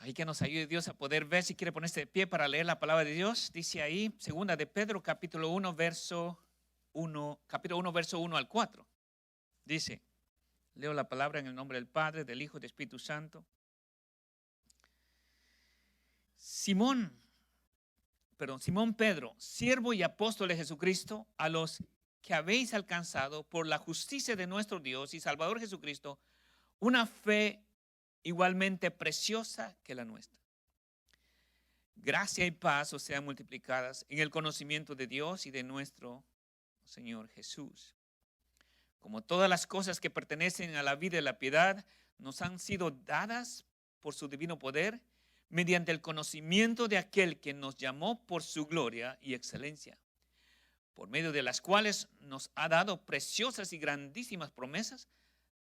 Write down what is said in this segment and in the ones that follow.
Ahí que nos ayude Dios a poder ver, si quiere ponerse de pie para leer la palabra de Dios. Dice ahí, segunda de Pedro, capítulo 1, verso 1 al 4. Dice, leo la palabra en el nombre del Padre, del Hijo y del Espíritu Santo. Simón Pedro, siervo y apóstol de Jesucristo, a los que habéis alcanzado por la justicia de nuestro Dios y Salvador Jesucristo, una fe igualmente preciosa que la nuestra. Gracia y paz os sean multiplicadas en el conocimiento de Dios y de nuestro Señor Jesús. Como todas las cosas que pertenecen a la vida y la piedad nos han sido dadas por su divino poder, mediante el conocimiento de aquel que nos llamó por su gloria y excelencia, por medio de las cuales nos ha dado preciosas y grandísimas promesas,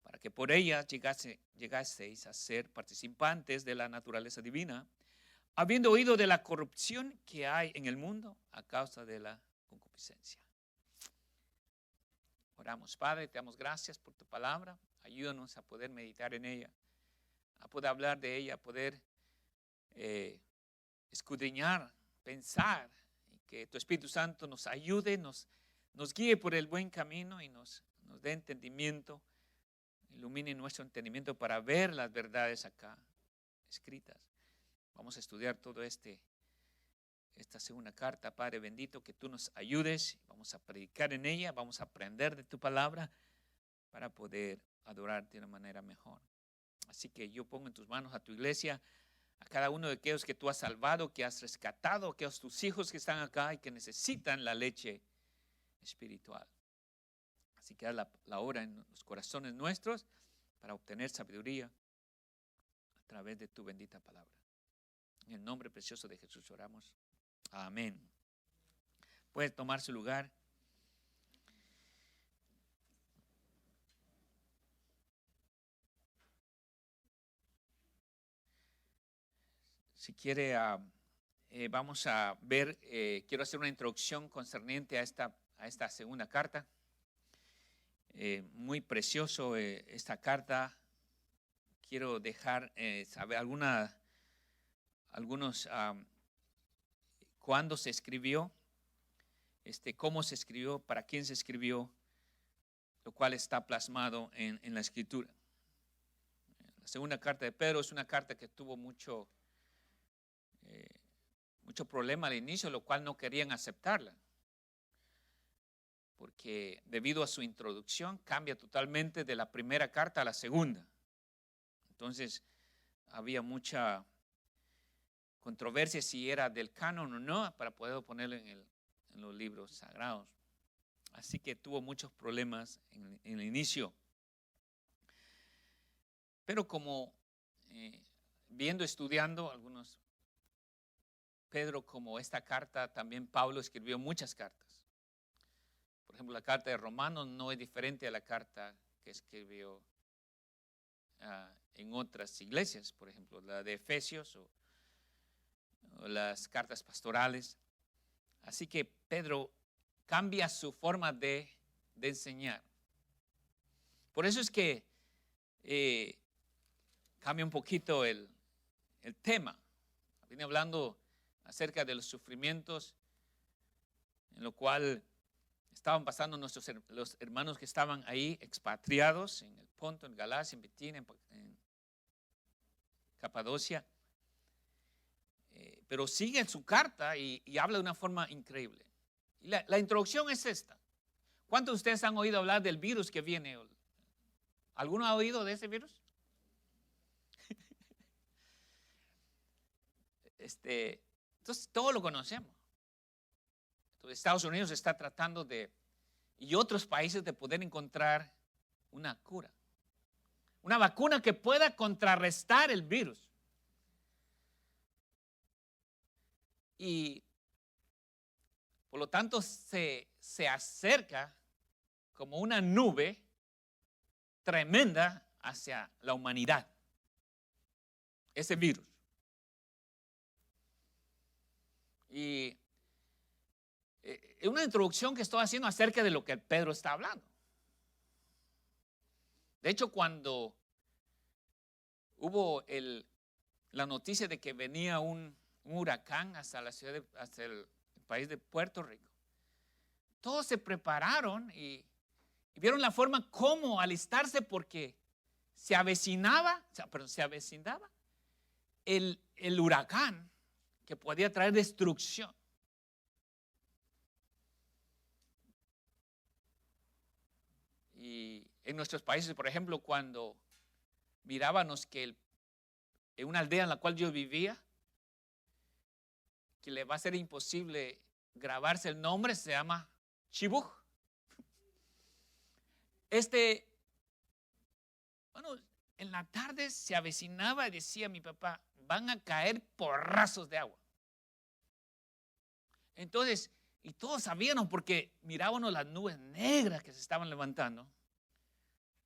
para que por ellas llegaseis a ser participantes de la naturaleza divina, habiendo oído de la corrupción que hay en el mundo a causa de la concupiscencia. Oramos, Padre, te damos gracias por tu palabra. Ayúdanos a poder meditar en ella, a poder hablar de ella, a poder escudriñar, pensar, y que tu Espíritu Santo nos ayude, nos guíe por el buen camino y nos dé entendimiento, ilumine nuestro entendimiento para ver las verdades acá escritas. Vamos a estudiar todo esta segunda carta, Padre bendito, que tú nos ayudes. Vamos a predicar en ella, vamos a aprender de tu palabra para poder adorarte de una manera mejor. Así que yo pongo en tus manos a tu iglesia, a cada uno de aquellos que tú has salvado, que has rescatado, aquellos tus hijos que están acá y que necesitan la leche espiritual. Así que haz la obra en los corazones nuestros para obtener sabiduría a través de tu bendita palabra. En el nombre precioso de Jesús oramos. Amén. Puede tomar su lugar. Si quiere, vamos a ver, quiero hacer una introducción concerniente a esta segunda carta. Muy precioso esta carta. Quiero dejar saber algunos cuándo se escribió, cómo se escribió, para quién se escribió, lo cual está plasmado en la Escritura. La segunda carta de Pedro es una carta que tuvo mucho problema al inicio, lo cual no querían aceptarla, porque debido a su introducción cambia totalmente de la primera carta a la segunda. Entonces había mucha controversia si era del canon o no, para poder ponerlo en los libros sagrados. Así que tuvo muchos problemas en el inicio. Pero como estudiando algunos, Pedro, como esta carta, también Pablo escribió muchas cartas. Por ejemplo, la carta de Romanos no es diferente a la carta que escribió en otras iglesias, por ejemplo, la de Efesios o las cartas pastorales. Así que Pedro cambia su forma de enseñar. Por eso es que cambia un poquito el tema. Viene hablando acerca de los sufrimientos en lo cual estaban pasando los hermanos que estaban ahí expatriados en el Ponto, en Galacia, en Bitinia, en Capadocia. Pero sigue en su carta y habla de una forma increíble. Y la introducción es esta. ¿Cuántos de ustedes han oído hablar del virus que viene? ¿Alguno ha oído de ese virus? Entonces, todo lo conocemos. Entonces, Estados Unidos está tratando y otros países de poder encontrar una cura. Una vacuna que pueda contrarrestar el virus. Y por lo tanto se acerca como una nube tremenda hacia la humanidad. Ese virus. Y es una introducción que estoy haciendo acerca de lo que Pedro está hablando. De hecho, cuando hubo el la noticia de que venía un huracán hasta hasta el país de Puerto Rico. Todos se prepararon y vieron la forma cómo alistarse porque se avecinaba el huracán que podía traer destrucción. Y en nuestros países, por ejemplo, cuando mirábamos que en una aldea en la cual yo vivía, que le va a ser imposible grabarse el nombre, se llama Chibú. Bueno, en la tarde se avecinaba y decía mi papá, van a caer porrazos de agua. Entonces, y todos sabíamos porque mirábamos las nubes negras que se estaban levantando.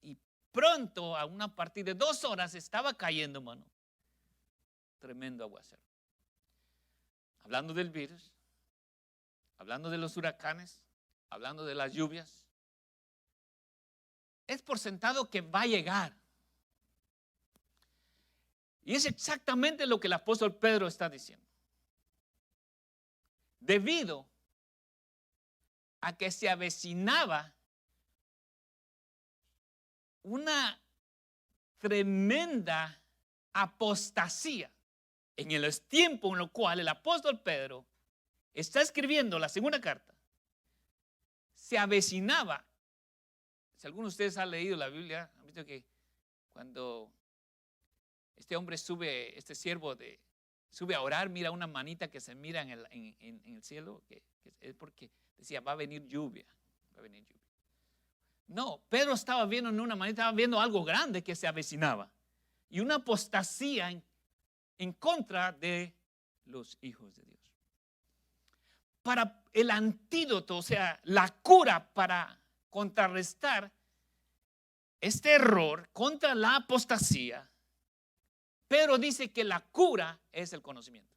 Y pronto, a partir de 2 horas, estaba cayendo, mano. Tremendo aguacero. Hablando del virus, hablando de los huracanes, hablando de las lluvias. Es por sentado que va a llegar. Y es exactamente lo que el apóstol Pedro está diciendo. Debido a que se avecinaba una tremenda apostasía en el tiempo en el cual el apóstol Pedro está escribiendo la segunda carta, se avecinaba. Si alguno de ustedes ha leído la Biblia, han visto que cuando este hombre este siervo sube a orar, mira una manita que se mira en el cielo, que es porque decía, va a venir lluvia, va a venir lluvia. No, Pedro estaba viendo en una manita, estaba viendo algo grande que se avecinaba. Y una apostasía en contra de los hijos de Dios. Para el antídoto, o sea, la cura para contrarrestar este error contra la apostasía, Pedro dice que la cura es el conocimiento.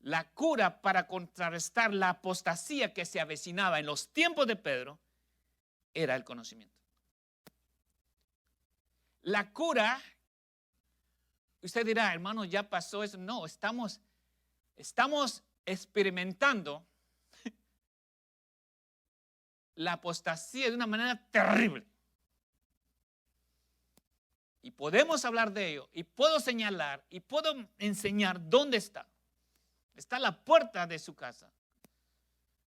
La cura para contrarrestar la apostasía que se avecinaba en los tiempos de Pedro era el conocimiento. La cura, usted dirá, hermano, ya pasó eso. No, estamos experimentando la apostasía de una manera terrible. Y podemos hablar de ello, y puedo señalar, y puedo enseñar dónde está. Está a la puerta de su casa.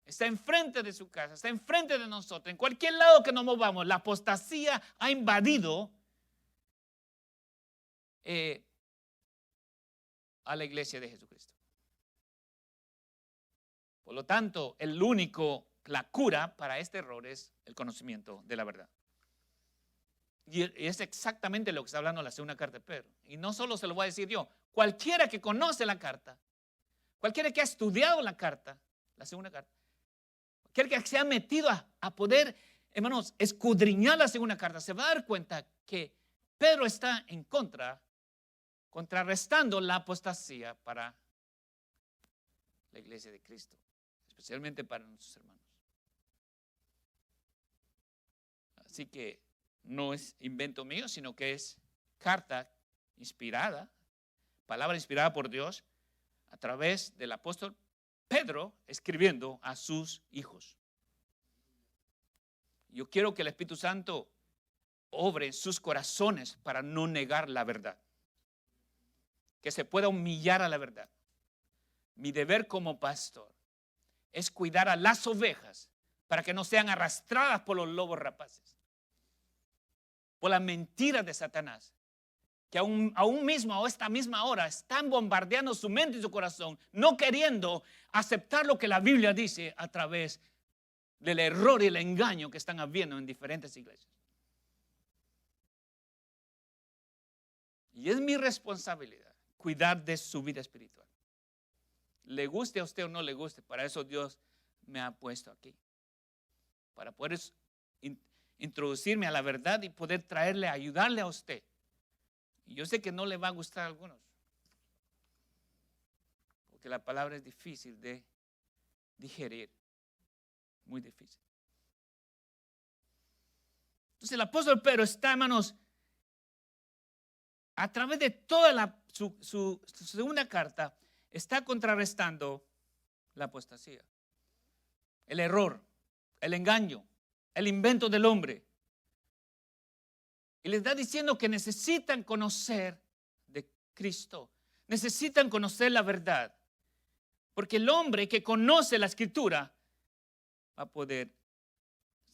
Está enfrente de su casa, está enfrente de nosotros. En cualquier lado que nos movamos, la apostasía ha invadido a la iglesia de Jesucristo. Por lo tanto, la cura para este error es el conocimiento de la verdad. Y es exactamente lo que está hablando la segunda carta de Pedro. Y no solo se lo voy a decir yo, cualquiera que conoce la carta, cualquiera que ha estudiado la carta, la segunda carta, cualquiera que se ha metido a poder, hermanos, escudriñar la segunda carta, se va a dar cuenta que Pedro está en contrarrestando la apostasía para la iglesia de Cristo, especialmente para nuestros hermanos. Así que no es invento mío, sino que es carta inspirada, palabra inspirada por Dios a través del apóstol Pedro escribiendo a sus hijos. Yo quiero que el Espíritu Santo obre en sus corazones para no negar la verdad, que se pueda humillar a la verdad. Mi deber como pastor es cuidar a las ovejas para que no sean arrastradas por los lobos rapaces, por las mentiras de Satanás, que aún mismo a esta misma hora están bombardeando su mente y su corazón, no queriendo aceptar lo que la Biblia dice a través del error y el engaño que están habiendo en diferentes iglesias. Y es mi responsabilidad cuidar de su vida espiritual. Le guste a usted o no le guste, para eso Dios me ha puesto aquí, para poder introducirme a la verdad y poder ayudarle a usted. Y yo sé que no le va a gustar a algunos, porque la palabra es difícil de digerir, muy difícil. Entonces el apóstol Pedro está, hermanos, a través de toda su segunda carta, está contrarrestando la apostasía, el error, el engaño, el invento del hombre. Y les está diciendo que necesitan conocer de Cristo, necesitan conocer la verdad. Porque el hombre que conoce la Escritura va a poder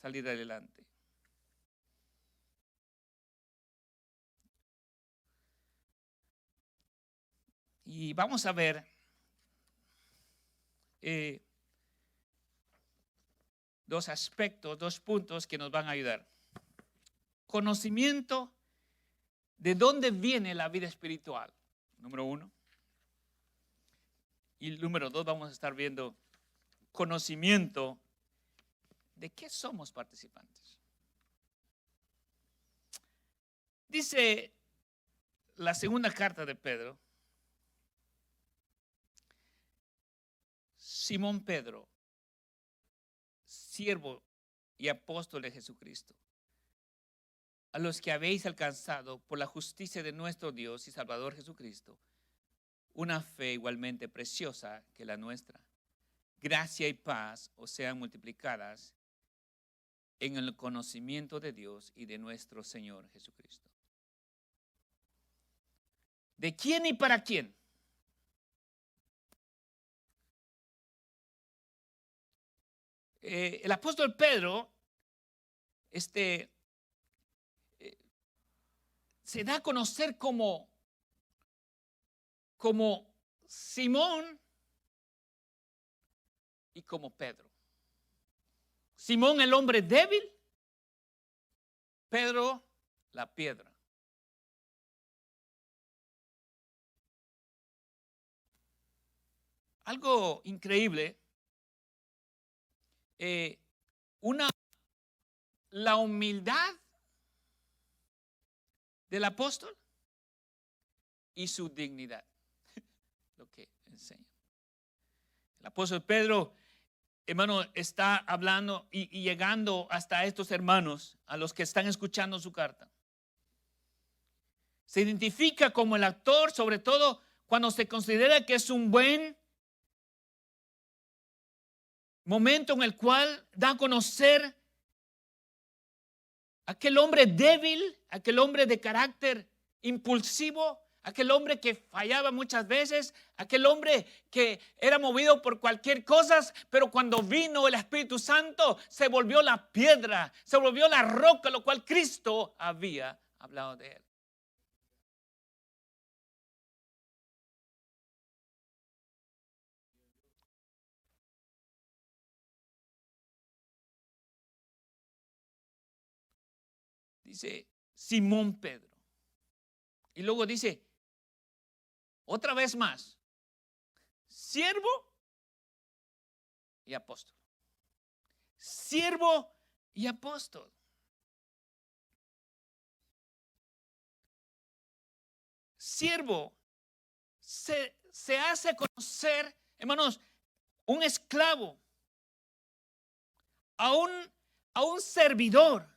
salir adelante. Y vamos a ver dos aspectos, dos puntos que nos van a ayudar. Conocimiento de dónde viene la vida espiritual, número 1. Y número 2, vamos a estar viendo conocimiento de qué somos participantes. Dice la segunda carta de Pedro: Simón Pedro, siervo y apóstol de Jesucristo, a los que habéis alcanzado por la justicia de nuestro Dios y Salvador Jesucristo, una fe igualmente preciosa que la nuestra. Gracia y paz os sean multiplicadas en el conocimiento de Dios y de nuestro Señor Jesucristo. ¿De quién y para quién? El apóstol Pedro se da a conocer como Simón y como Pedro. Simón, el hombre débil; Pedro, la piedra. Algo increíble. La humildad del apóstol y su dignidad, lo que enseña. El apóstol Pedro, hermano, está hablando y llegando hasta estos hermanos, a los que están escuchando su carta. Se identifica como el actor, sobre todo cuando se considera que es un buen momento en el cual da a conocer aquel hombre débil, aquel hombre de carácter impulsivo, aquel hombre que fallaba muchas veces, aquel hombre que era movido por cualquier cosa, pero cuando vino el Espíritu Santo se volvió la piedra, se volvió la roca, lo cual Cristo había hablado de él. Dice Simón Pedro. Y luego dice, otra vez más, siervo y apóstol. Siervo y apóstol. Siervo se hace conocer, hermanos, un esclavo, a un servidor,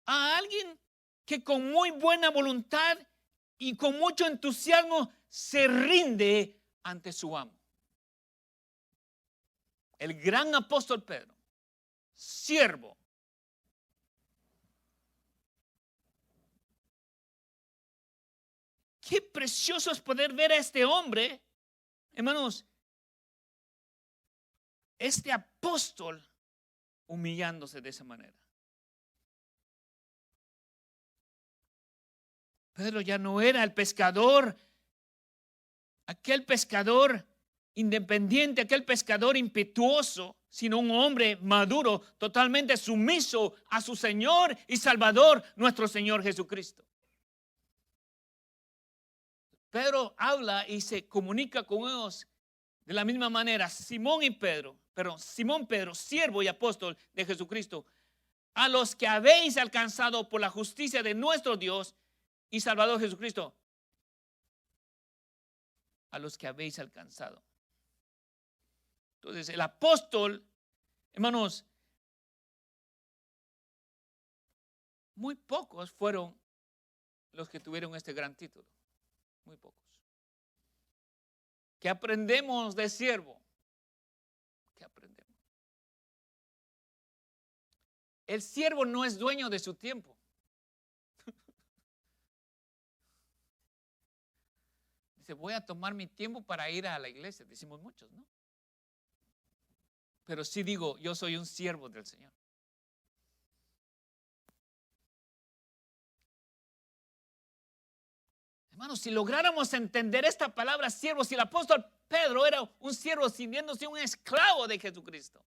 a alguien que con muy buena voluntad y con mucho entusiasmo se rinde ante su amo. El gran apóstol Pedro, siervo. Qué precioso es poder ver a este hombre, hermanos, este apóstol humillándose de esa manera. Pedro ya no era el pescador, aquel pescador independiente, aquel pescador impetuoso, sino un hombre maduro, totalmente sumiso a su Señor y Salvador, nuestro Señor Jesucristo. Pedro habla y se comunica con ellos de la misma manera. Simón Pedro, siervo y apóstol de Jesucristo, a los que habéis alcanzado por la justicia de nuestro Dios y Salvador Jesucristo. A los que habéis alcanzado. Entonces el apóstol, hermanos, Muy pocos fueron los que tuvieron este gran título. Muy pocos. ¿Qué aprendemos de siervo? ¿Qué aprendemos? El siervo no es dueño de su tiempo. Dice, voy a tomar mi tiempo para ir a la iglesia. Decimos muchos, ¿no? Pero sí digo, yo soy un siervo del Señor. Hermanos, si lográramos entender esta palabra siervo, si el apóstol Pedro era un siervo sintiéndose un esclavo de Jesucristo,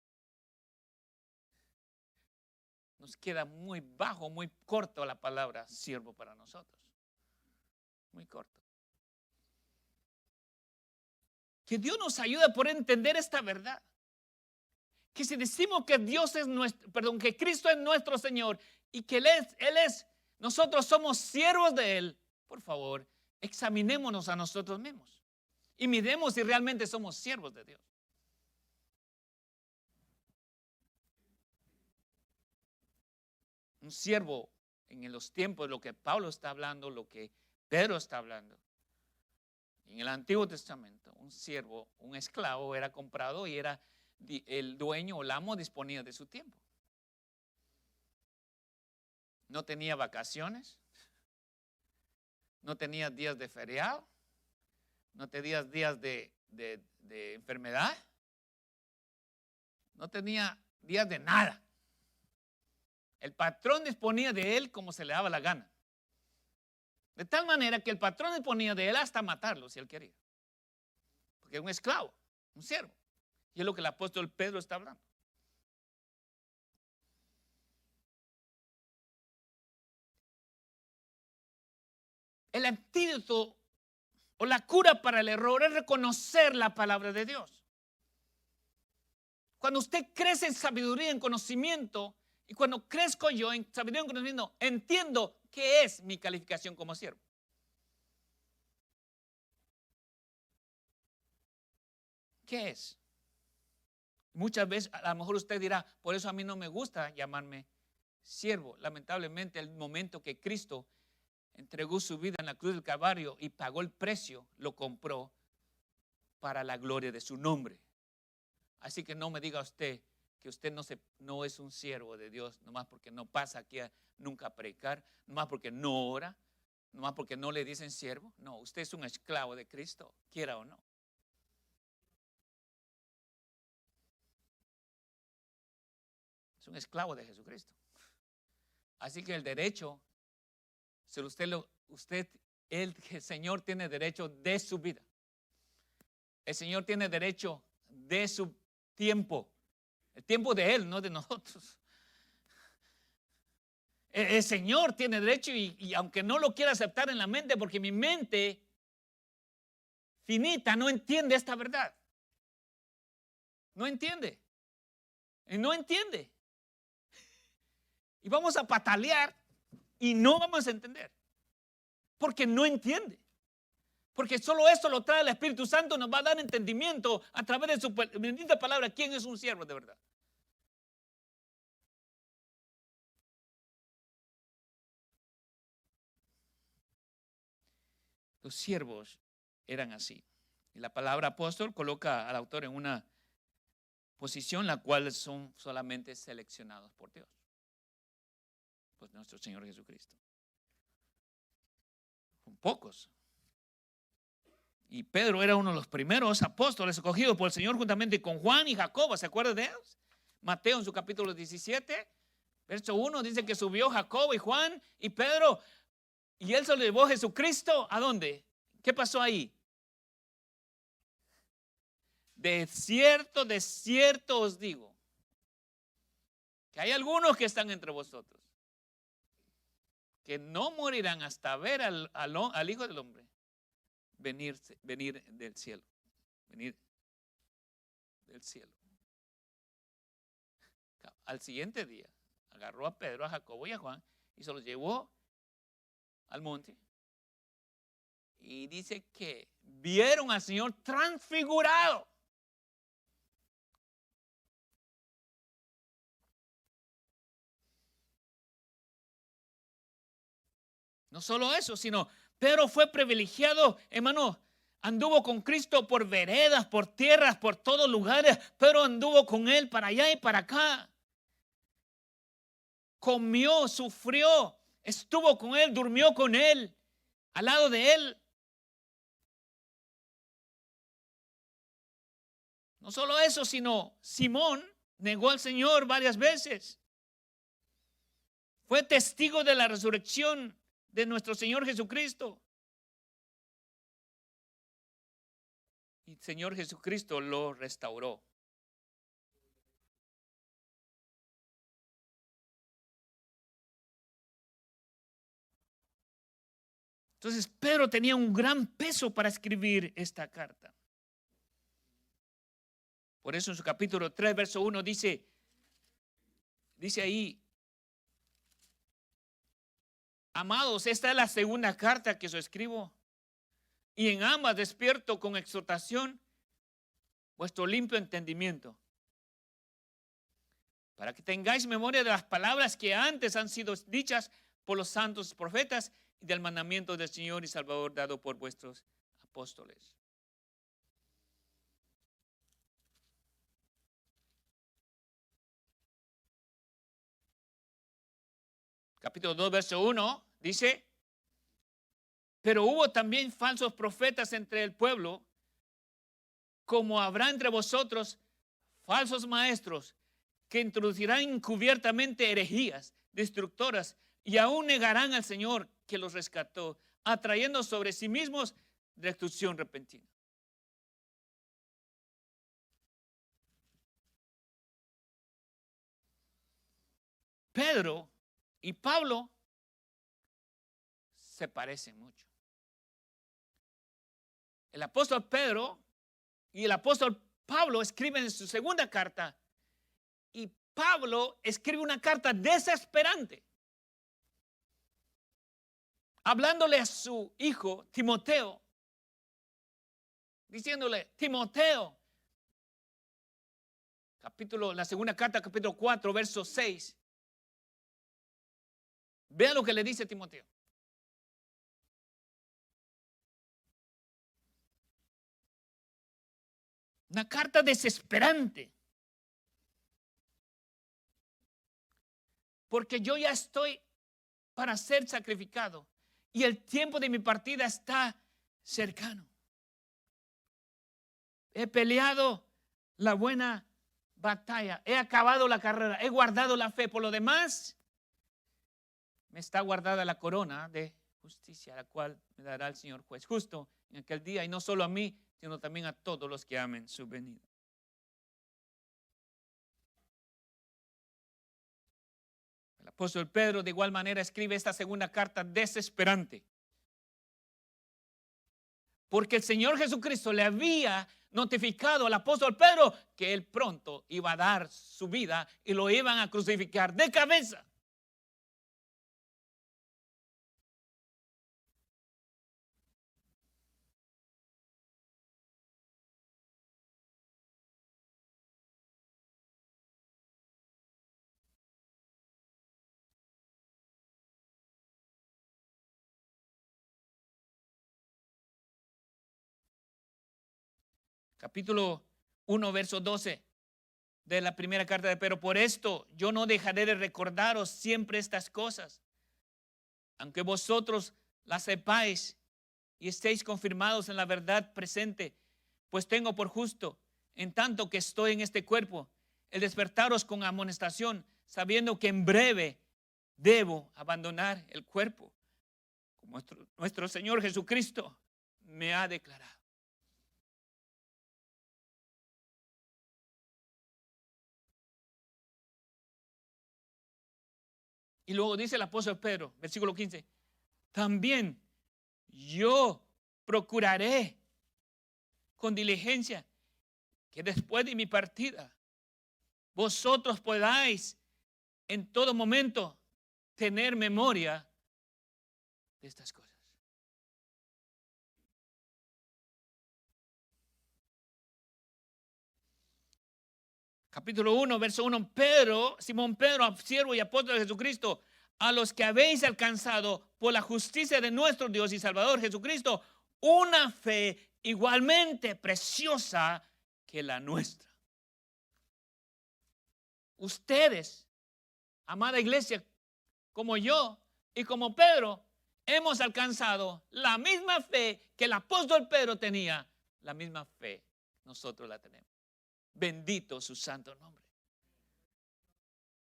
nos queda muy bajo, muy corto la palabra siervo para nosotros. Muy corto. Que Dios nos ayude a poder entender esta verdad. Que si decimos que Dios es nuestro, que Cristo es nuestro Señor y que nosotros somos siervos de Él, por favor, examinémonos a nosotros mismos y miremos si realmente somos siervos de Dios. Un siervo en los tiempos, lo que Pablo está hablando, lo que Pedro está hablando. En el Antiguo Testamento, un siervo, un esclavo era comprado y era el dueño o el amo disponía de su tiempo. No tenía vacaciones, no tenía días de feriado, no tenía días de enfermedad, no tenía días de nada. El patrón disponía de él como se le daba la gana. De tal manera que el patrón disponía de él hasta matarlo si él quería. Porque es un esclavo, un siervo. Y es lo que el apóstol Pedro está hablando. El antídoto o la cura para el error es reconocer la palabra de Dios. Cuando usted crece en sabiduría, en conocimiento, y cuando crezco yo en sabiduría, en conocimiento, entiendo qué es mi calificación como siervo. ¿Qué es? Muchas veces, a lo mejor usted dirá, por eso a mí no me gusta llamarme siervo. Lamentablemente, el momento que Cristo entregó su vida en la cruz del Calvario y pagó el precio, lo compró para la gloria de su nombre. Así que no me diga usted que usted no es un siervo de Dios, nomás porque no pasa aquí nunca a predicar, nomás porque no ora, nomás porque no le dicen siervo. No, usted es un esclavo de Cristo, quiera o no. Es un esclavo de Jesucristo. Así que el derecho, el Señor tiene derecho de su vida. El Señor tiene derecho de su tiempo. El tiempo de Él, no de nosotros. El Señor tiene derecho y aunque no lo quiera aceptar en la mente, porque mi mente finita no entiende esta verdad. No entiende. Y no entiende. Y vamos a patalear y no vamos a entender. Porque no entiende. Porque solo esto lo trae el Espíritu Santo, nos va a dar entendimiento a través de su bendita palabra. ¿Quién es un siervo de verdad? Los siervos eran así. Y la palabra apóstol coloca al autor en una posición la cual son solamente seleccionados por Dios. Pues nuestro Señor Jesucristo. Son pocos. Y Pedro era uno de los primeros apóstoles escogidos por el Señor juntamente con Juan y Jacobo. ¿Se acuerdan de ellos? Mateo en su capítulo 17, verso 1 dice que subió Jacobo y Juan y Pedro y él se lo llevó a Jesucristo. ¿A dónde? ¿Qué pasó ahí? De cierto os digo que hay algunos que están entre vosotros que no morirán hasta ver al Hijo del Hombre venir del cielo. Venir del cielo. Al siguiente día agarró a Pedro, a Jacobo y a Juan y se los llevó al monte. Y dice que vieron al Señor transfigurado. No solo eso, sino Pedro fue privilegiado, hermano. Anduvo con Cristo por veredas, por tierras, por todos lugares. Pedro anduvo con Él para allá y para acá. Comió, sufrió, estuvo con Él, durmió con Él, al lado de Él. No solo eso, sino Simón negó al Señor varias veces. Fue testigo de la resurrección de nuestro Señor Jesucristo. Y el Señor Jesucristo lo restauró. Entonces Pedro tenía un gran peso para escribir esta carta. Por eso en su capítulo 3, verso 1 dice ahí: amados, esta es la segunda carta que os escribo, y en ambas despierto con exhortación vuestro limpio entendimiento, para que tengáis memoria de las palabras que antes han sido dichas por los santos profetas y del mandamiento del Señor y Salvador dado por vuestros apóstoles. Capítulo 2, verso 1 dice: pero hubo también falsos profetas entre el pueblo, como habrá entre vosotros falsos maestros, que introducirán encubiertamente herejías destructoras y aún negarán al Señor que los rescató, atrayendo sobre sí mismos destrucción repentina. Pedro y Pablo se parecen mucho. El apóstol Pedro y el apóstol Pablo escriben en su segunda carta, y Pablo escribe una carta desesperante, hablándole a su hijo Timoteo, diciéndole: Timoteo, la segunda carta, capítulo 4, verso 6. Vean lo que le dice Timoteo. Una carta desesperante. Porque yo ya estoy para ser sacrificado y el tiempo de mi partida está cercano. He peleado la buena batalla, he acabado la carrera, he guardado la fe. Por lo demás, me está guardada la corona de justicia, la cual me dará el Señor juez justo en aquel día, y no solo a mí, sino también a todos los que amen su venida. El apóstol Pedro de igual manera escribe esta segunda carta desesperante, porque el Señor Jesucristo le había notificado al apóstol Pedro que él pronto iba a dar su vida y lo iban a crucificar de cabeza. Capítulo 1, verso 12 de la primera carta de Pedro: por esto yo no dejaré de recordaros siempre estas cosas, aunque vosotros las sepáis y estéis confirmados en la verdad presente, pues tengo por justo, en tanto que estoy en este cuerpo, el despertaros con amonestación, sabiendo que en breve debo abandonar el cuerpo, como nuestro Señor Jesucristo me ha declarado. Y luego dice el apóstol Pedro, versículo 15: también yo procuraré con diligencia que después de mi partida vosotros podáis en todo momento tener memoria de estas cosas. Capítulo 1, verso 1: Pedro, Simón Pedro, siervo y apóstol de Jesucristo, a los que habéis alcanzado por la justicia de nuestro Dios y Salvador Jesucristo, una fe igualmente preciosa que la nuestra. Ustedes, amada iglesia, como yo y como Pedro, hemos alcanzado la misma fe que el apóstol Pedro tenía. La misma fe nosotros la tenemos. Bendito su santo nombre.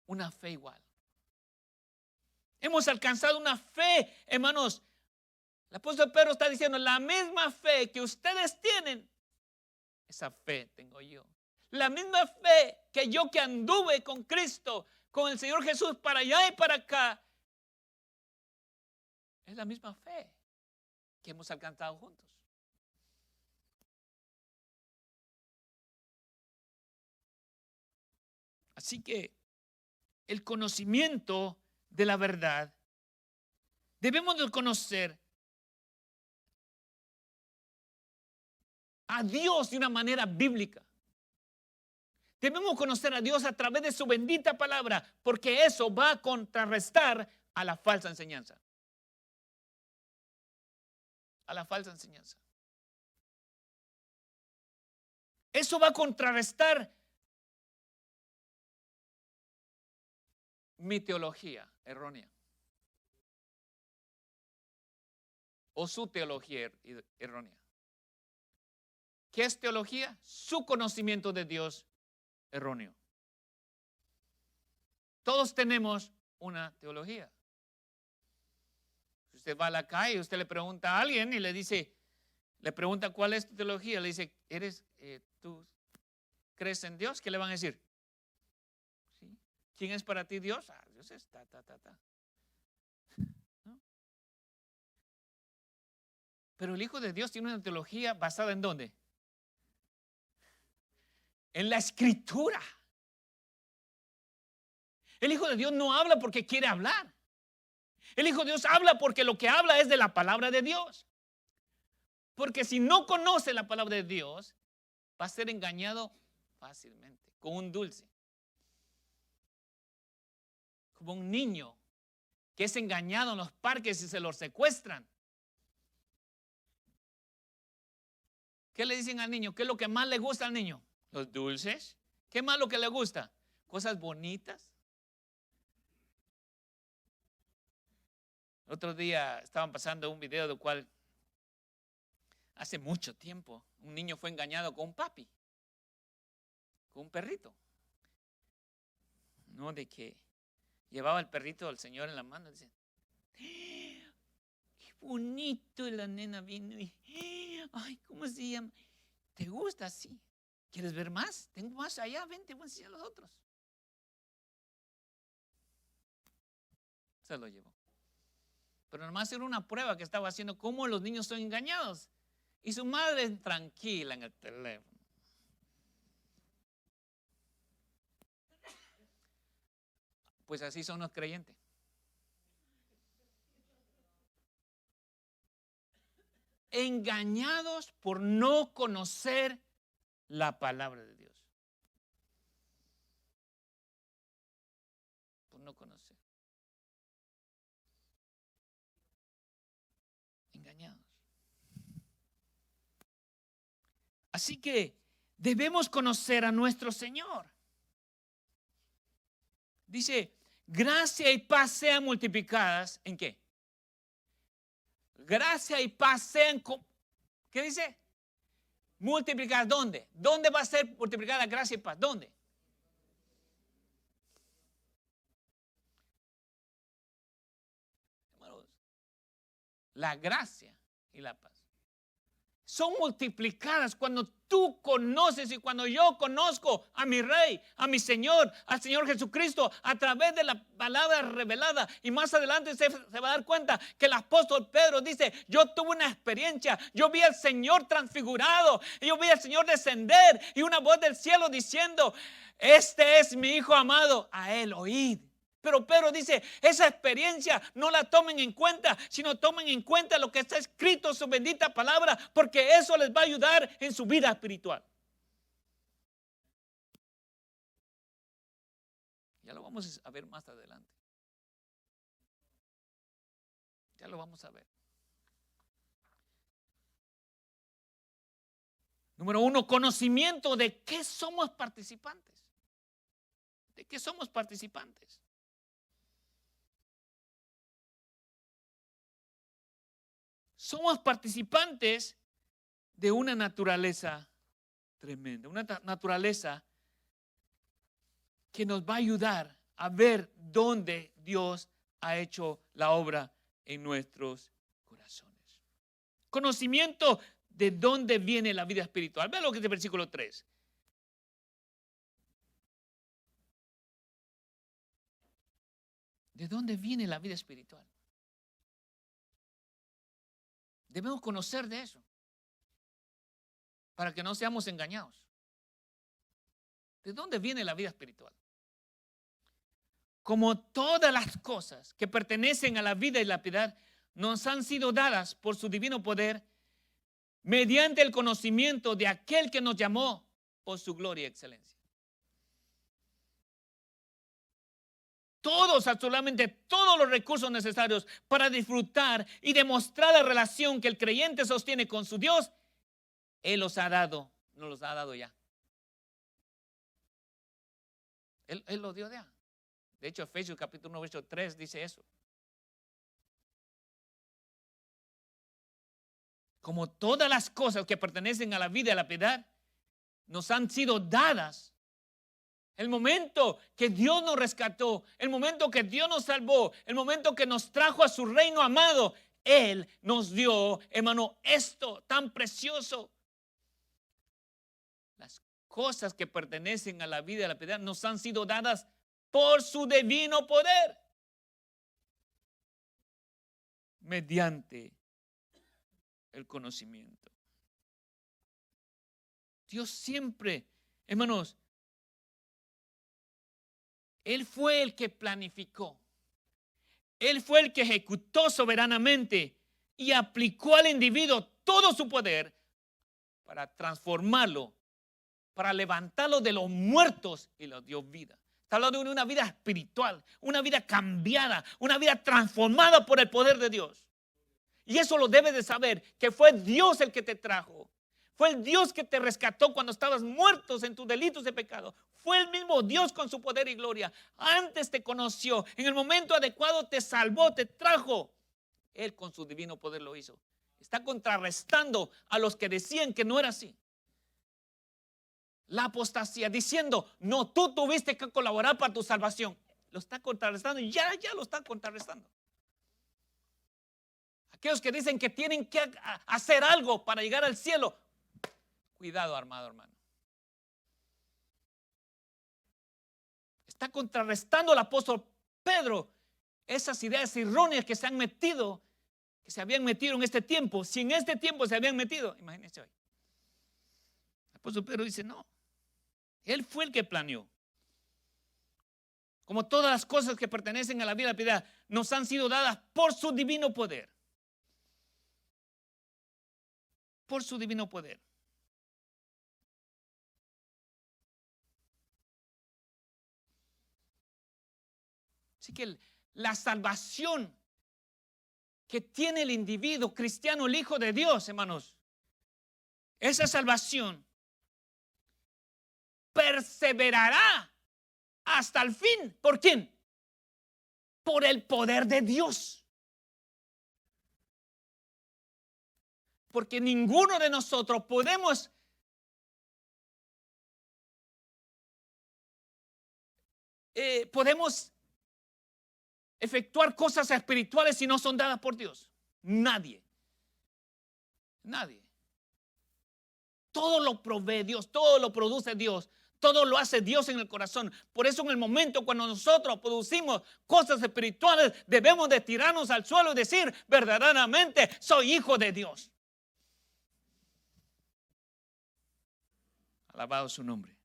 Una fe igual. Hemos alcanzado una fe, hermanos. El apóstol Pedro está diciendo, la misma fe que ustedes tienen, esa fe tengo yo. La misma fe que yo, que anduve con Cristo, con el Señor Jesús para allá y para acá, es la misma fe que hemos alcanzado juntos. Así que el conocimiento de la verdad, debemos de conocer a Dios de una manera bíblica. Debemos conocer a Dios a través de su bendita palabra, porque eso va a contrarrestar a la falsa enseñanza. A la falsa enseñanza. Eso va a contrarrestar mi teología errónea. O su teología errónea. ¿Qué es teología? Su conocimiento de Dios erróneo. Todos tenemos una teología. Si usted va a la calle, usted le pregunta a alguien y le pregunta cuál es tu teología, le dice, ¿tú crees en Dios? ¿Qué le van a decir? ¿Sí? ¿Quién es para ti Dios? Dios es ta. ¿No? Pero el Hijo de Dios tiene una teología basada ¿en dónde? En la Escritura. El Hijo de Dios no habla porque quiere hablar. El Hijo de Dios habla porque lo que habla es de la palabra de Dios. Porque si no conoce la palabra de Dios, va a ser engañado fácilmente, con un dulce. Como un niño que es engañado en los parques y se los secuestran. ¿Qué le dicen al niño? ¿Qué es lo que más le gusta al niño? Los dulces. ¿Qué más lo que le gusta? Cosas bonitas. El otro día estaban pasando un video del cual hace mucho tiempo un niño fue engañado con un papi, con un perrito. No, de que llevaba el perrito al Señor en la mano. Dice, qué bonito. Y la nena vino y, ay, ¿cómo se llama? ¿Te gusta? Sí. ¿Quieres ver más? Tengo más allá, vente, voy a enseñar a los otros. Se lo llevó. Pero nomás era una prueba que estaba haciendo cómo los niños son engañados. Y su madre tranquila en el teléfono. Pues así son los creyentes. Engañados por no conocer la palabra de Dios. Por no conocer. Engañados. Así que debemos conocer a nuestro Señor. Dice, gracia y paz sean multiplicadas. ¿En qué? Gracia y paz sean, ¿qué dice? Multiplicadas. ¿Dónde? ¿Dónde va a ser multiplicada gracia y paz? ¿Dónde? La gracia y la paz son multiplicadas cuando tú conoces y cuando yo conozco a mi Rey, a mi Señor, al Señor Jesucristo a través de la palabra revelada. Y más adelante se va a dar cuenta que el apóstol Pedro dice, yo tuve una experiencia, yo vi al Señor transfigurado, y yo vi al Señor descender y una voz del cielo diciendo, este es mi Hijo amado, a él oíd. Pero Pedro dice, esa experiencia no la tomen en cuenta, sino tomen en cuenta lo que está escrito en su bendita palabra, porque eso les va a ayudar en su vida espiritual. Ya lo vamos a ver más adelante. Ya lo vamos a ver. Número 1, conocimiento de qué somos participantes. ¿De qué somos participantes? Somos participantes de una naturaleza tremenda, una naturaleza que nos va a ayudar a ver dónde Dios ha hecho la obra en nuestros corazones. Conocimiento de dónde viene la vida espiritual. Vean lo que es el versículo 3. ¿De dónde viene la vida espiritual? Debemos conocer de eso para que no seamos engañados. ¿De dónde viene la vida espiritual? Como todas las cosas que pertenecen a la vida y la piedad, nos han sido dadas por su divino poder mediante el conocimiento de aquel que nos llamó por su gloria y excelencia. Todos, absolutamente todos los recursos necesarios para disfrutar y demostrar la relación que el creyente sostiene con su Dios, Él los ha dado, nos los ha dado ya. Él lo dio ya. De hecho, Efesios capítulo 1, verso 3 dice eso. Como todas las cosas que pertenecen a la vida y a la piedad, nos han sido dadas. El momento que Dios nos rescató, el momento que Dios nos salvó, el momento que nos trajo a su reino amado, Él nos dio, hermano, esto tan precioso. Las cosas que pertenecen a la vida y a la piedad nos han sido dadas por su divino poder, mediante el conocimiento. Dios siempre, hermanos, Él fue el que planificó. Él fue el que ejecutó soberanamente y aplicó al individuo todo su poder para transformarlo, para levantarlo de los muertos y le dio vida. Está hablando de una vida espiritual, una vida cambiada, una vida transformada por el poder de Dios. Y eso lo debes de saber, que fue Dios el que te trajo. Fue el Dios que te rescató cuando estabas muertos en tus delitos de pecado. Fue el mismo Dios con su poder y gloria. Antes te conoció, en el momento adecuado te salvó, te trajo. Él con su divino poder lo hizo. Está contrarrestando a los que decían que no era así. La apostasía, diciendo, no, tú tuviste que colaborar para tu salvación. Lo está contrarrestando y ya lo está contrarrestando. Aquellos que dicen que tienen que hacer algo para llegar al cielo. Cuidado, amado hermano. Está contrarrestando el apóstol Pedro esas ideas erróneas que se han metido, que se habían metido en este tiempo. Si en este tiempo se habían metido, imagínense hoy. El apóstol Pedro dice, no. Él fue el que planeó. Como todas las cosas que pertenecen a la vida y la piedad, nos han sido dadas por su divino poder. Por su divino poder. Así que la salvación que tiene el individuo cristiano, el Hijo de Dios, hermanos, esa salvación perseverará hasta el fin. ¿Por quién? Por el poder de Dios. Porque ninguno de nosotros podemos efectuar cosas espirituales si no son dadas por Dios. Nadie. Nadie. Todo lo provee Dios, todo lo produce Dios, todo lo hace Dios en el corazón. Por eso en el momento cuando nosotros producimos cosas espirituales, debemos de tirarnos al suelo y decir, verdaderamente soy hijo de Dios. Alabado su nombre.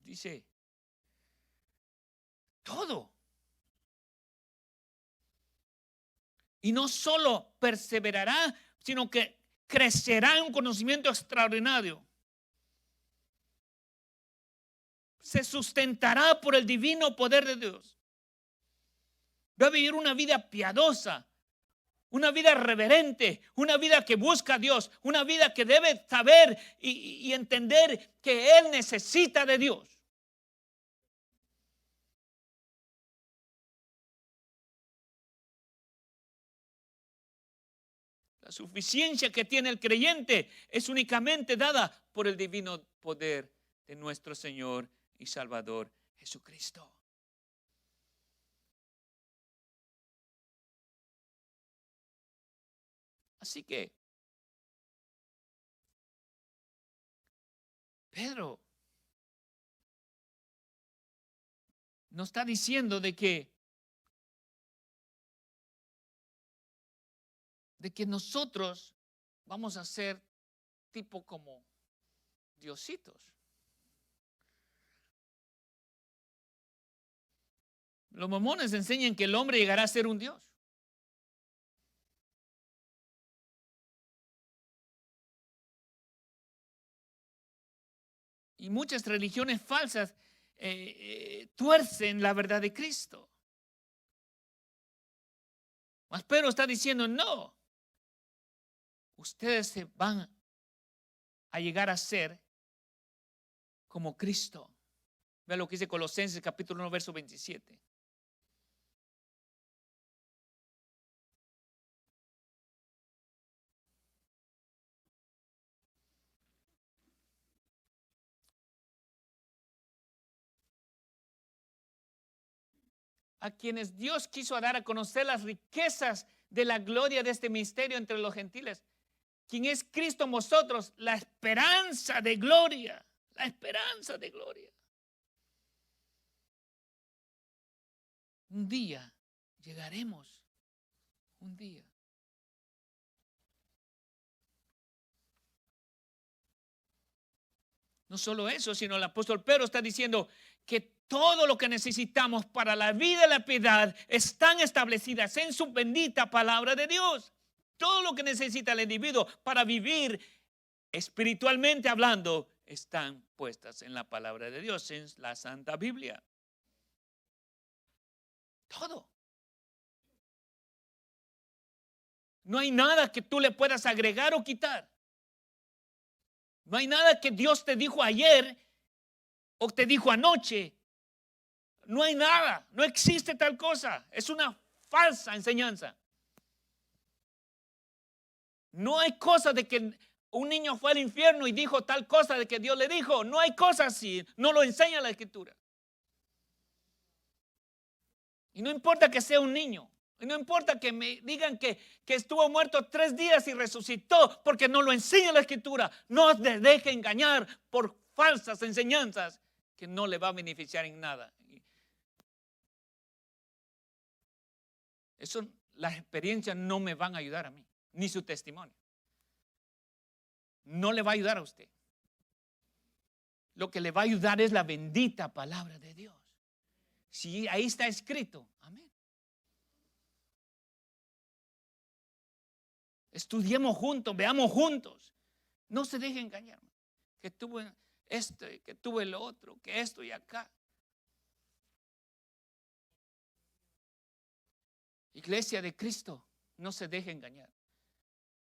Dice, todo. Y no solo perseverará, sino que crecerá en un conocimiento extraordinario. Se sustentará por el divino poder de Dios. Va a vivir una vida piadosa, una vida reverente, una vida que busca a Dios, una vida que debe saber y entender que Él necesita de Dios. La suficiencia que tiene el creyente es únicamente dada por el divino poder de nuestro Señor y Salvador Jesucristo. Así que Pedro nos está diciendo de que nosotros vamos a ser tipo como diositos. Los mormones enseñan que el hombre llegará a ser un dios. Y muchas religiones falsas tuercen la verdad de Cristo. Mas Pedro está diciendo, no, ustedes se van a llegar a ser como Cristo. Vean lo que dice Colosenses capítulo 1, verso 27. A quienes Dios quiso dar a conocer las riquezas de la gloria de este misterio entre los gentiles, quien es Cristo en vosotros, la esperanza de gloria, la esperanza de gloria. Un día llegaremos, un día. No solo eso, sino el apóstol Pedro está diciendo que todo lo que necesitamos para la vida y la piedad están establecidas en su bendita palabra de Dios. Todo lo que necesita el individuo para vivir espiritualmente hablando están puestas en la palabra de Dios, en la Santa Biblia. Todo. No hay nada que tú le puedas agregar o quitar. No hay nada que Dios te dijo ayer o te dijo anoche. No hay nada, no existe tal cosa. Es una falsa enseñanza. No hay cosa de que un niño fue al infierno y dijo tal cosa de que Dios le dijo. No hay cosa así. No lo enseña la Escritura. Y no importa que sea un niño. Y no importa que me digan que estuvo muerto 3 días y resucitó, porque no lo enseña la Escritura. No se deje engañar por falsas enseñanzas que no le va a beneficiar en nada. Eso, las experiencias no me van a ayudar a mí, ni su testimonio. No le va a ayudar a usted. Lo que le va a ayudar es la bendita palabra de Dios. Si ahí está escrito, amén. Estudiemos juntos, veamos juntos. No se deje engañar. Que tuve esto, que tuve lo otro, que esto y acá. Iglesia de Cristo, no se deje engañar.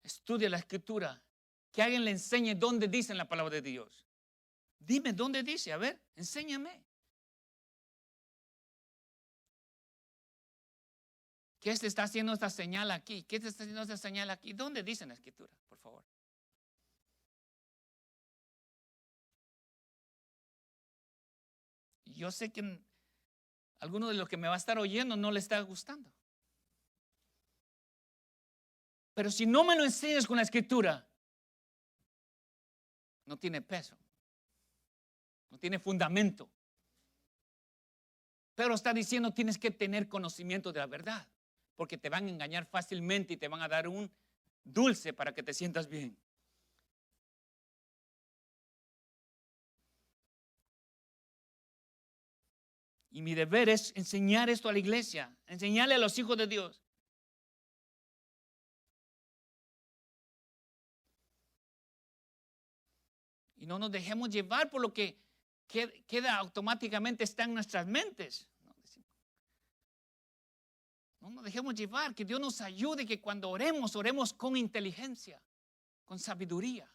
Estudie la Escritura. Que alguien le enseñe dónde dice la palabra de Dios. Dime dónde dice, a ver, enséñame. ¿Qué te está haciendo esta señal aquí? ¿Qué te está haciendo esta señal aquí? ¿Dónde dice en la Escritura? Por favor. Yo sé que alguno de los que me va a estar oyendo no le está gustando. Pero si no me lo enseñas con la Escritura, no tiene peso. No tiene fundamento. Pero está diciendo tienes que tener conocimiento de la verdad. Porque te van a engañar fácilmente y te van a dar un dulce para que te sientas bien. Y mi deber es enseñar esto a la iglesia, enseñarle a los hijos de Dios. Y no nos dejemos llevar por lo que queda automáticamente, está en nuestras mentes. No nos dejemos llevar, que Dios nos ayude, que cuando oremos, oremos con inteligencia, con sabiduría.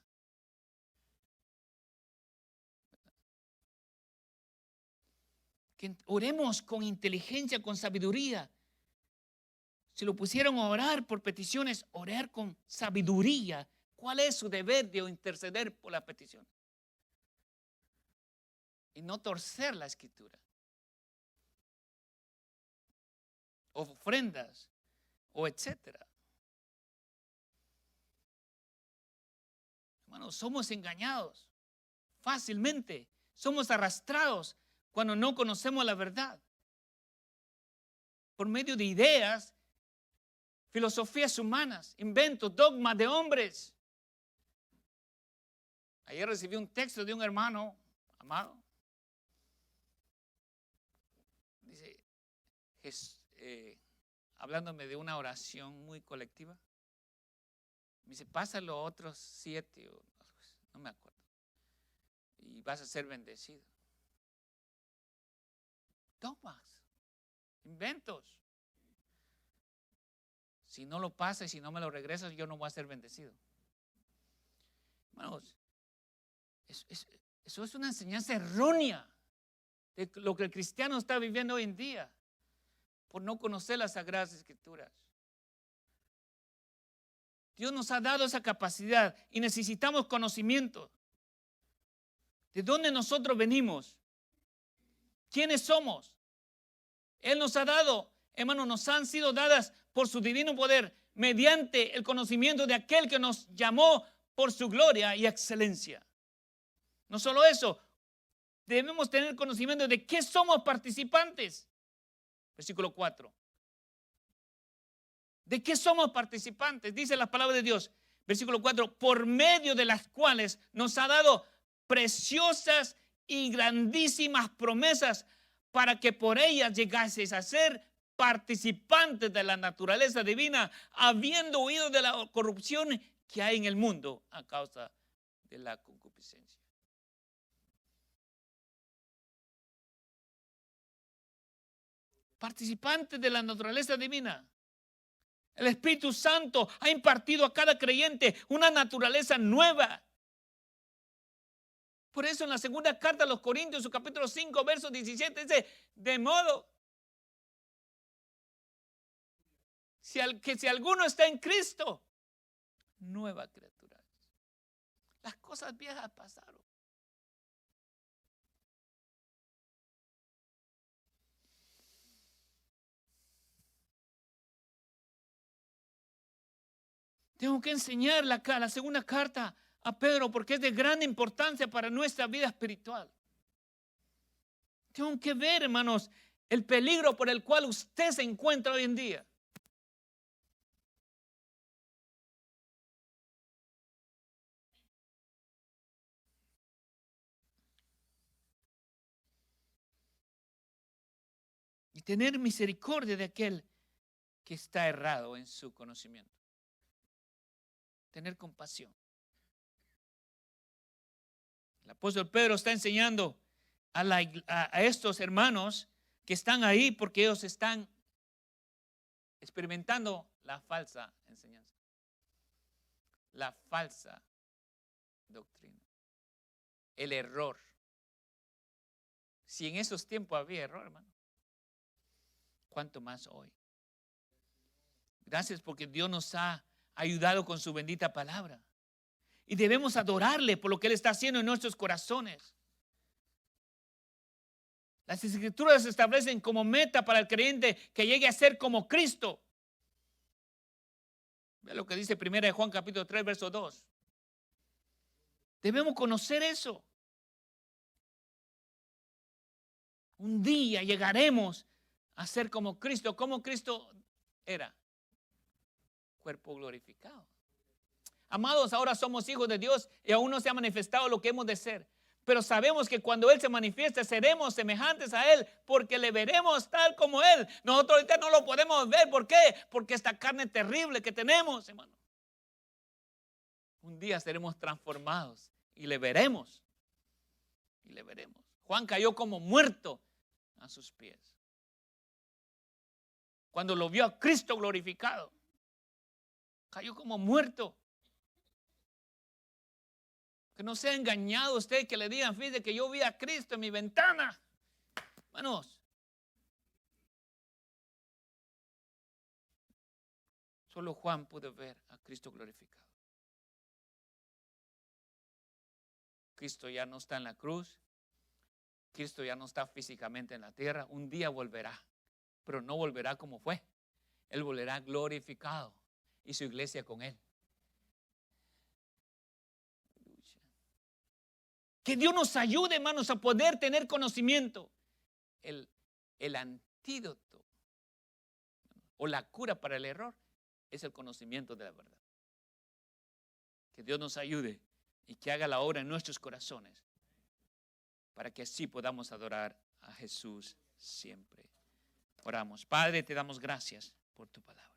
Que oremos con inteligencia, con sabiduría. Si lo pusieron a orar por peticiones, orar con sabiduría. ¿Cuál es su deber de interceder por la petición? Y no torcer la escritura. Ofrendas o etcétera. Hermanos, somos engañados fácilmente. Somos arrastrados cuando no conocemos la verdad. Por medio de ideas, filosofías humanas, inventos, dogmas de hombres. Ayer recibí un texto de un hermano amado. Dice, hablándome de una oración muy colectiva. Me dice, pásalo a otros 7, no me acuerdo. Y vas a ser bendecido. Dogmas, inventos. Si no lo pasas y si no me lo regresas, yo no voy a ser bendecido. Hermanos, eso es una enseñanza errónea de lo que el cristiano está viviendo hoy en día, por no conocer las Sagradas Escrituras. Dios nos ha dado esa capacidad y necesitamos conocimiento. ¿De dónde nosotros venimos? ¿Quiénes somos? Él nos ha dado, hermanos, nos han sido dadas por su divino poder mediante el conocimiento de aquel que nos llamó por su gloria y excelencia. No solo eso, debemos tener conocimiento de qué somos participantes. Versículo 4. ¿De qué somos participantes? Dice la palabra de Dios. Versículo 4. Por medio de las cuales nos ha dado preciosas y grandísimas promesas para que por ellas llegaseis a ser participantes de la naturaleza divina, habiendo huido de la corrupción que hay en el mundo a causa de la concupiscencia. Participantes de la naturaleza divina. El Espíritu Santo ha impartido a cada creyente una naturaleza nueva. Por eso en la segunda carta a los Corintios, su capítulo 5, verso 17, dice, de modo que si alguno está en Cristo, nueva criatura. Las cosas viejas pasaron. Tengo que enseñar la segunda carta a Pedro porque es de gran importancia para nuestra vida espiritual. Tengo que ver, hermanos, el peligro por el cual usted se encuentra hoy en día. Y tener misericordia de aquel que está errado en su conocimiento. Tener compasión. El apóstol Pedro está enseñando a estos hermanos que están ahí porque ellos están experimentando la falsa enseñanza, la falsa doctrina, el error. Si en esos tiempos había error, hermano, ¿cuánto más hoy? Gracias porque Dios nos ha ayudado con su bendita palabra. Y debemos adorarle por lo que Él está haciendo en nuestros corazones. Las Escrituras establecen como meta para el creyente que llegue a ser como Cristo. Ve lo que dice 1 Juan capítulo 3, verso 2. Debemos conocer eso. Un día llegaremos a ser como Cristo. Como Cristo era. Cuerpo glorificado. Amados, ahora somos hijos de Dios y aún no se ha manifestado lo que hemos de ser. Pero sabemos que cuando Él se manifieste seremos semejantes a Él porque le veremos tal como Él. Nosotros ahorita no lo podemos ver. ¿Por qué? Porque esta carne terrible que tenemos, hermano. Un día seremos transformados y le veremos. Y le veremos. Juan cayó como muerto a sus pies. Cuando lo vio a Cristo glorificado, cayó como muerto. Que no sea engañado usted, que le digan, fíjate que yo vi a Cristo en mi ventana. Hermanos, solo Juan pudo ver a Cristo glorificado. Cristo ya no está en la cruz. Cristo ya no está físicamente en la tierra. Un día volverá, pero no volverá como fue. Él volverá glorificado y su iglesia con él. Que Dios nos ayude, hermanos, a poder tener conocimiento. El antídoto o la cura para el error es el conocimiento de la verdad. Que Dios nos ayude y que haga la obra en nuestros corazones para que así podamos adorar a Jesús siempre. Oramos. Padre, te damos gracias por tu palabra.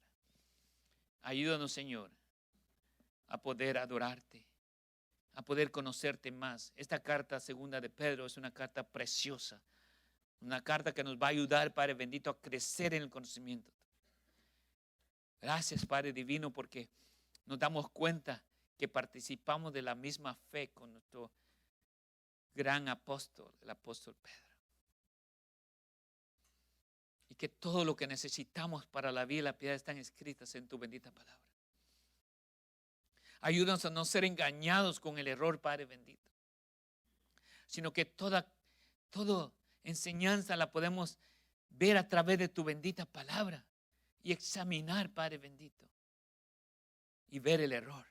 Ayúdanos, Señor, a poder adorarte, a poder conocerte más. Esta carta segunda de Pedro es una carta preciosa, una carta que nos va a ayudar, Padre bendito, a crecer en el conocimiento. Gracias, Padre divino, porque nos damos cuenta que participamos de la misma fe con nuestro gran apóstol, el apóstol Pedro. Y que todo lo que necesitamos para la vida y la piedad están escritas en tu bendita palabra. Ayúdanos a no ser engañados con el error, Padre bendito, sino que toda enseñanza la podemos ver a través de tu bendita palabra y examinar, Padre bendito, y ver el error.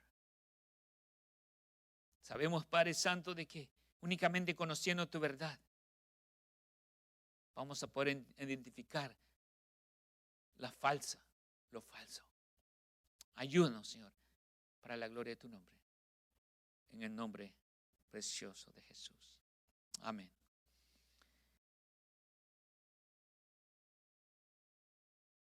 Sabemos, Padre Santo, de que únicamente conociendo tu verdad vamos a poder identificar lo falso. Ayúdanos, Señor, para la gloria de tu nombre. En el nombre precioso de Jesús. Amén.